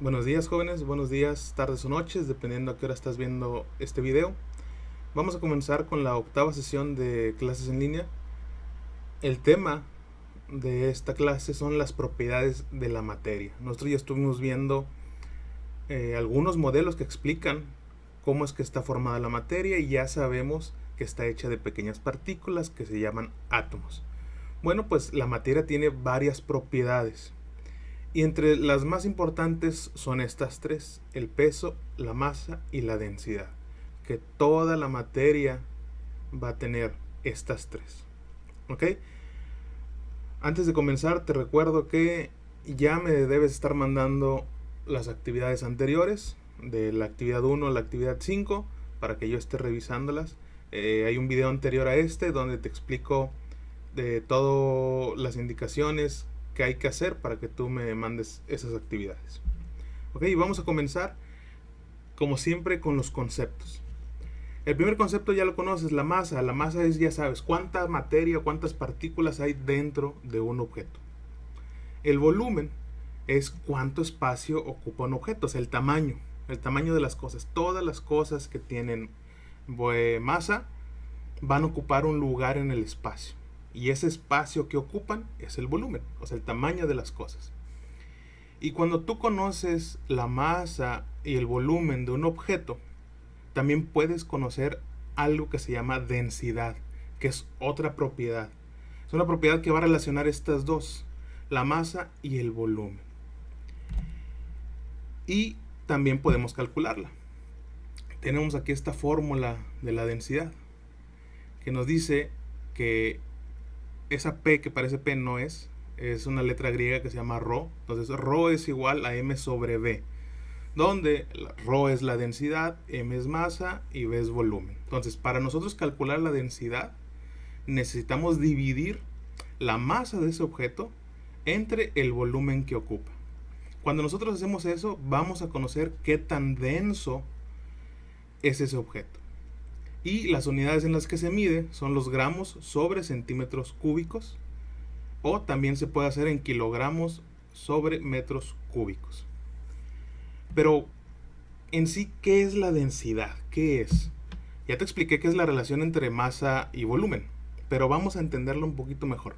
Buenos días, jóvenes, buenos días, tardes o noches, dependiendo a qué hora estás viendo este video. Vamos a comenzar con la octava sesión de clases en línea. El tema de esta clase son las propiedades de la materia. Nosotros ya estuvimos viendo algunos modelos que explican cómo es que está formada la materia y ya sabemos que está hecha de pequeñas partículas que se llaman átomos. Bueno, pues la materia tiene varias propiedades. Y entre las más importantes son estas tres: el peso, la masa y la densidad. Que toda la materia va a tener estas tres. ¿Ok? Antes de comenzar, te recuerdo que ya me debes estar mandando las actividades anteriores, de la actividad 1 a la actividad 5, para que yo esté revisándolas. Hay un video anterior a este donde te explico de todas las indicaciones que hay que hacer para que tú me mandes esas actividades. Ok, vamos a comenzar como siempre con los conceptos. El primer concepto ya lo conoces, la masa. La masa es, ya sabes, cuánta materia, cuántas partículas hay dentro de un objeto. El volumen es cuánto espacio ocupa un objeto, o sea, el tamaño de las cosas. Todas las cosas que tienen masa van a ocupar un lugar en el espacio. Y ese espacio que ocupan es el volumen, o sea, el tamaño de las cosas. Y cuando tú conoces la masa y el volumen de un objeto, también puedes conocer algo que se llama densidad, que es otra propiedad. Es una propiedad que va a relacionar estas dos, la masa y el volumen. Y también podemos calcularla. Tenemos aquí esta fórmula de la densidad, que nos dice que esa P que parece P no es una letra griega que se llama ρ. Entonces ρ es igual a m sobre v, donde ρ es la densidad, m es masa y v es volumen. Entonces, para nosotros calcular la densidad, necesitamos dividir la masa de ese objeto entre el volumen que ocupa. Cuando nosotros hacemos eso, vamos a conocer qué tan denso es ese objeto. Y las unidades en las que se mide son los gramos sobre centímetros cúbicos, o también se puede hacer en kilogramos sobre metros cúbicos. Pero en sí, ¿qué es la densidad? ¿Qué es? Ya te expliqué qué es la relación entre masa y volumen, pero vamos a entenderlo un poquito mejor.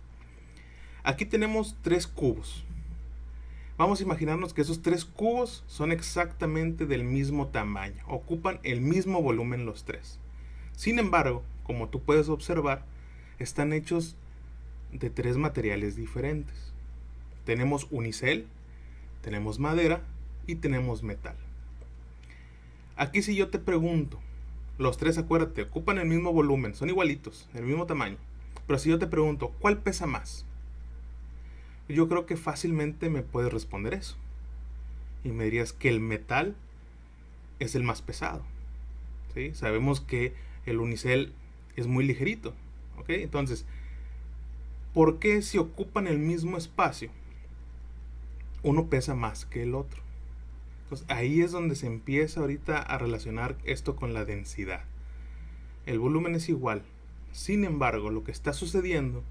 Aquí tenemos tres cubos. Vamos a imaginarnos que esos tres cubos son exactamente del mismo tamaño, ocupan el mismo volumen los tres. Sin embargo, como tú puedes observar, están hechos de tres materiales diferentes. Tenemos unicel, tenemos madera y tenemos metal. Aquí si yo te pregunto, los tres, acuérdate, ocupan el mismo volumen, son igualitos, el mismo tamaño. Pero si yo te pregunto, ¿cuál pesa más? Yo creo que fácilmente me puedes responder eso. Y me dirías que el metal es el más pesado. ¿Sí? Sabemos que el unicel es muy ligerito. ¿Ok? Entonces, ¿por qué si ocupan el mismo espacio, uno pesa más que el otro? Entonces, ahí es donde se empieza ahorita a relacionar esto con la densidad. El volumen es igual. Sin embargo, lo que está sucediendo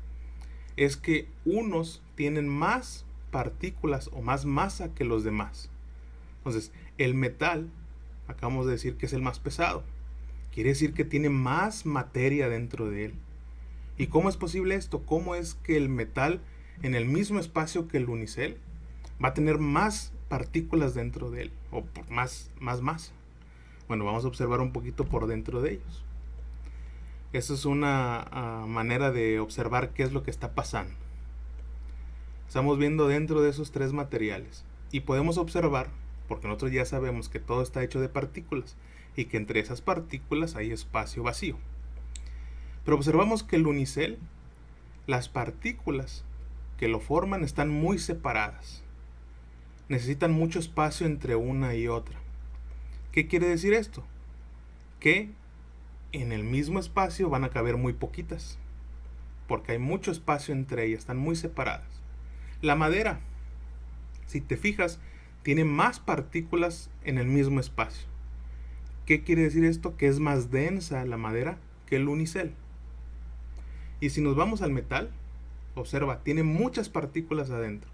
es que unos tienen más partículas o más masa que los demás. Entonces, el metal, acabamos de decir que es el más pesado. Quiere decir que tiene más materia dentro de él. ¿Y cómo es posible esto? ¿Cómo es que el metal, en el mismo espacio que el unicel, va a tener más partículas dentro de él? O más masa. Bueno, vamos a observar un poquito por dentro de ellos. Esa es una manera de observar qué es lo que está pasando. Estamos viendo dentro de esos tres materiales. Y podemos observar, porque nosotros ya sabemos que todo está hecho de partículas, y que entre esas partículas hay espacio vacío. Pero observamos que el unicel, las partículas que lo forman están muy separadas. Necesitan mucho espacio entre una y otra. ¿Qué quiere decir esto? Que en el mismo espacio van a caber muy poquitas, porque hay mucho espacio entre ellas, están muy separadas. La madera, si te fijas, tiene más partículas en el mismo espacio. ¿Qué quiere decir esto? Que es más densa la madera que el unicel. Y si nos vamos al metal, observa, tiene muchas partículas adentro.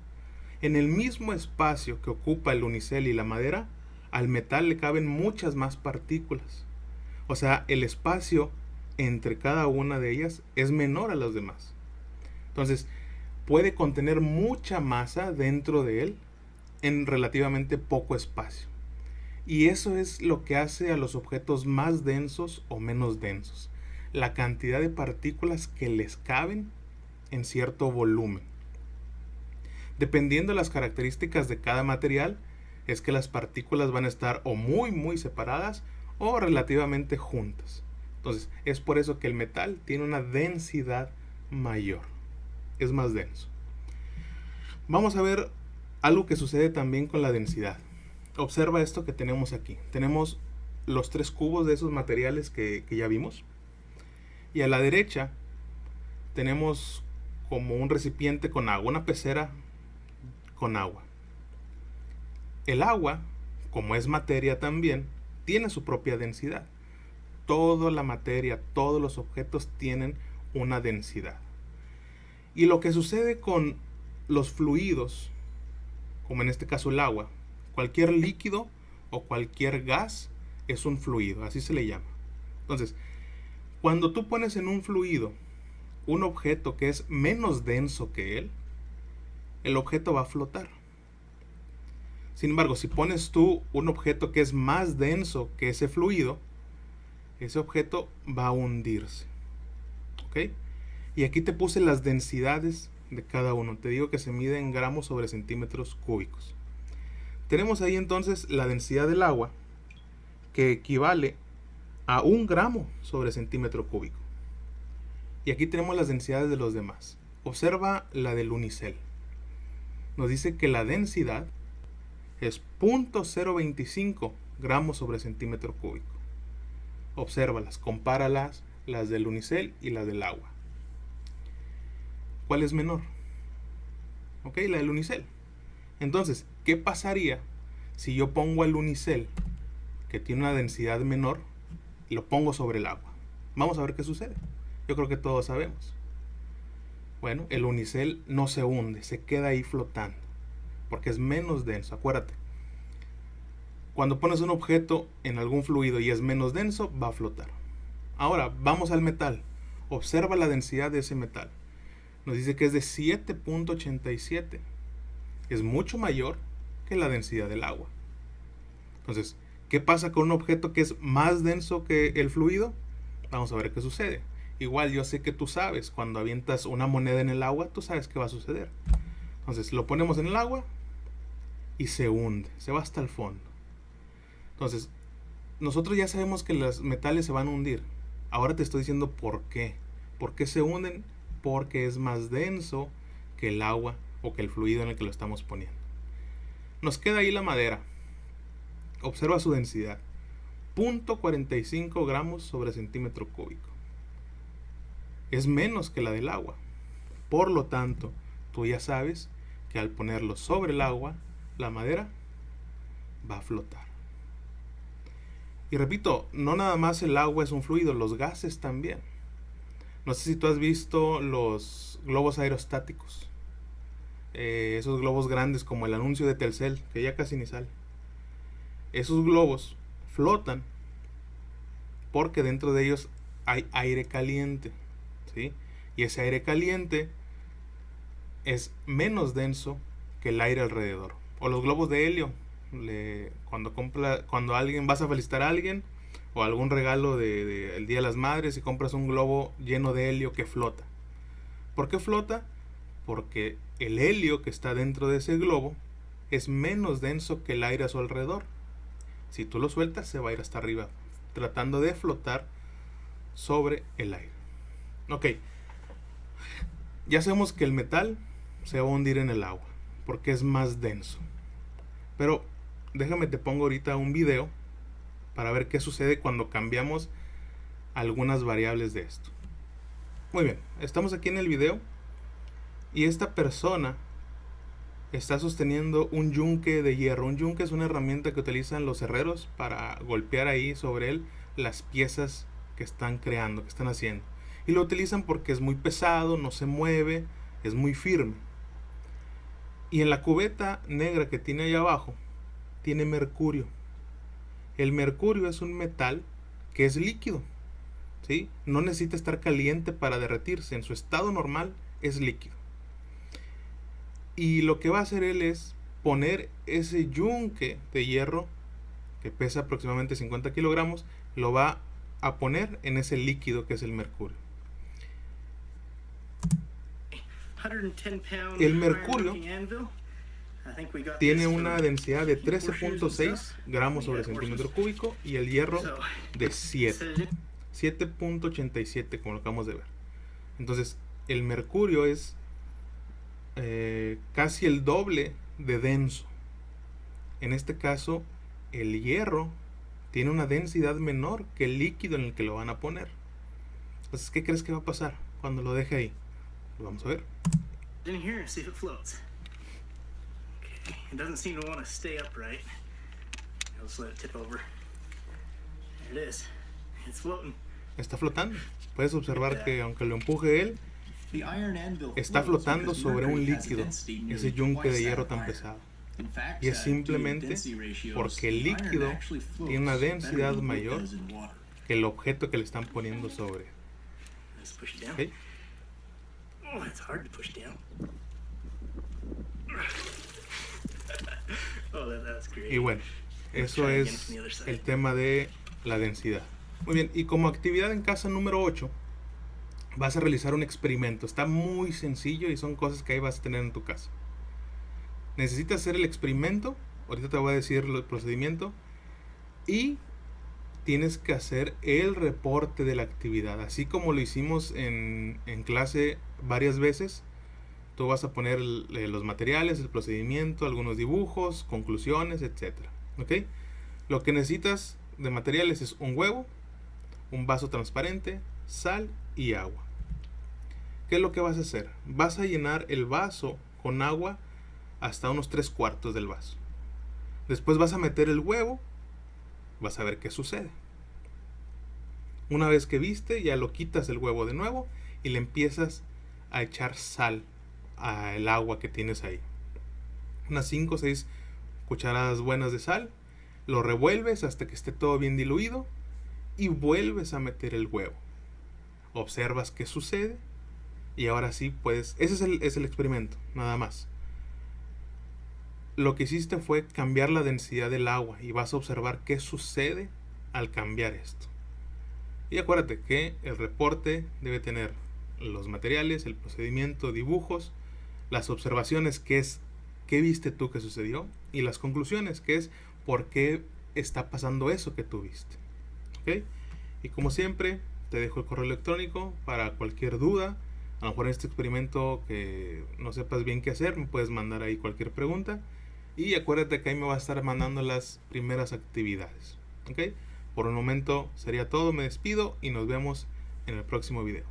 En el mismo espacio que ocupa el unicel y la madera, al metal le caben muchas más partículas. O sea, el espacio entre cada una de ellas es menor a los demás. Entonces, puede contener mucha masa dentro de él en relativamente poco espacio. Y eso es lo que hace a los objetos más densos o menos densos. La cantidad de partículas que les caben en cierto volumen. Dependiendo de las características de cada material, es que las partículas van a estar o muy separadas o relativamente juntas. Entonces, es por eso que el metal tiene una densidad mayor. Es más denso. Vamos a ver algo que sucede también con la densidad. Observa esto que tenemos aquí. Tenemos los 3 cubos de esos materiales que ya vimos. Y a la derecha tenemos como un recipiente con agua, una pecera con agua. El agua, como es materia también, tiene su propia densidad. Toda la materia, todos los objetos tienen una densidad. Y lo que sucede con los fluidos, como en este caso el agua, cualquier líquido o cualquier gas es un fluido, así se le llama. Entonces, cuando tú pones en un fluido un objeto que es menos denso que él, el objeto va a flotar. Sin embargo, si pones tú un objeto que es más denso que ese fluido, ese objeto va a hundirse. ¿Ok? Y aquí te puse las densidades de cada uno. Te digo que se mide en gramos sobre centímetros cúbicos. Tenemos ahí entonces la densidad del agua, que equivale a 1 gramo sobre centímetro cúbico. Y aquí tenemos las densidades de los demás. Observa la del unicel. Nos dice que la densidad es 0.025 gramos sobre centímetro cúbico. Obsérvalas, compáralas, las del unicel y las del agua. ¿Cuál es menor? Ok, la del unicel. Entonces, ¿qué pasaría si yo pongo el unicel, que tiene una densidad menor, y lo pongo sobre el agua? Vamos a ver qué sucede. Yo creo que todos sabemos. Bueno, el unicel no se hunde, se queda ahí flotando, porque es menos denso. Acuérdate, cuando pones un objeto en algún fluido y es menos denso, va a flotar. Ahora, vamos al metal. Observa la densidad de ese metal. Nos dice que es de 7.87. Es mucho mayor que la densidad del agua. Entonces, ¿qué pasa con un objeto que es más denso que el fluido? Vamos a ver qué sucede. Igual yo sé que tú sabes, cuando avientas una moneda en el agua, tú sabes qué va a suceder. Entonces, lo ponemos en el agua y se hunde, se va hasta el fondo. Entonces, nosotros ya sabemos que los metales se van a hundir. Ahora te estoy diciendo por qué. ¿Por qué se hunden? Porque es más denso que el agua o que el fluido en el que lo estamos poniendo. Nos queda ahí la madera. Observa su densidad. 0.45 gramos sobre centímetro cúbico. Es menos que la del agua. Por lo tanto, tú ya sabes que al ponerlo sobre el agua, la madera va a flotar. Y repito, no nada más el agua es un fluido, los gases también. No sé si tú has visto los globos aerostáticos. Esos globos grandes como el anuncio de Telcel, que ya casi ni sale. Esos globos flotan porque dentro de ellos hay aire caliente, ¿sí? Y ese aire caliente es menos denso que el aire alrededor. O los globos de helio. Cuando alguien vas a felicitar a alguien o algún regalo de el Día de las Madres y compras un globo lleno de helio que flota. ¿Por qué flota? Porque el helio que está dentro de ese globo es menos denso que el aire a su alrededor. Si tú lo sueltas, se va a ir hasta arriba, tratando de flotar sobre el aire. Ok, ya sabemos que el metal se va a hundir en el agua porque es más denso. Pero déjame te pongo ahorita un video para ver qué sucede cuando cambiamos algunas variables de esto. Muy bien, estamos aquí en el video y esta persona está sosteniendo un yunque de hierro. Un yunque es una herramienta que utilizan los herreros para golpear ahí sobre él las piezas que están creando, que están haciendo. Y lo utilizan porque es muy pesado, no se mueve, es muy firme. Y en la cubeta negra que tiene ahí abajo, tiene mercurio. El mercurio es un metal que es líquido, ¿sí? No necesita estar caliente para derretirse. En su estado normal es líquido. Y lo que va a hacer él es poner ese yunque de hierro, que pesa aproximadamente 50 kilogramos, lo va a poner en ese líquido que es el mercurio. El mercurio tiene una densidad de 13.6 gramos sobre centímetro cúbico y el hierro de 7.87, como lo acabamos de ver. Entonces el mercurio es casi el doble de denso. En este caso el hierro tiene una densidad menor que el líquido en el que lo van a poner. Entonces, ¿qué crees que va a pasar cuando lo deje ahí? Lo vamos a ver. Está flotando. Puedes observar que aunque lo empuje él, está flotando sobre un líquido, ese yunque de hierro tan pesado. Y es simplemente porque el líquido tiene una densidad mayor que el objeto que le están poniendo sobre. ¿Okay? Y bueno, eso es el tema de la densidad. Muy bien, y como actividad en casa número 8, vas a realizar un experimento. Está muy sencillo y son cosas que ahí vas a tener en tu casa. Necesitas hacer el experimento. Ahorita te voy a decir el procedimiento. Y tienes que hacer el reporte de la actividad. Así como lo hicimos en clase varias veces. Tú vas a poner los materiales, el procedimiento, algunos dibujos, conclusiones, etc. ¿Ok? Lo que necesitas de materiales es un huevo, un vaso transparente, sal y agua. ¿Qué es lo que vas a hacer? Vas a llenar el vaso con agua hasta unos 3/4 del vaso. Después vas a meter el huevo, vas a ver qué sucede. Una vez que viste, ya lo quitas el huevo de nuevo y le empiezas a echar sal al agua que tienes ahí. Unas 5 o 6 cucharadas buenas de sal. Lo revuelves hasta que esté todo bien diluido y vuelves a meter el huevo. Observas qué sucede y ahora sí puedes. Ese es el experimento, nada más. Lo que hiciste fue cambiar la densidad del agua y vas a observar qué sucede al cambiar esto. Y acuérdate que el reporte debe tener los materiales, el procedimiento, dibujos, las observaciones, que es qué viste tú que sucedió, y las conclusiones, que es por qué está pasando eso que tú viste. ¿Ok? Y como siempre, te dejo el correo electrónico para cualquier duda. A lo mejor en este experimento que no sepas bien qué hacer, me puedes mandar ahí cualquier pregunta. Y acuérdate que ahí me va a estar mandando las primeras actividades. ¿Ok? Por un momento sería todo, me despido y nos vemos en el próximo video.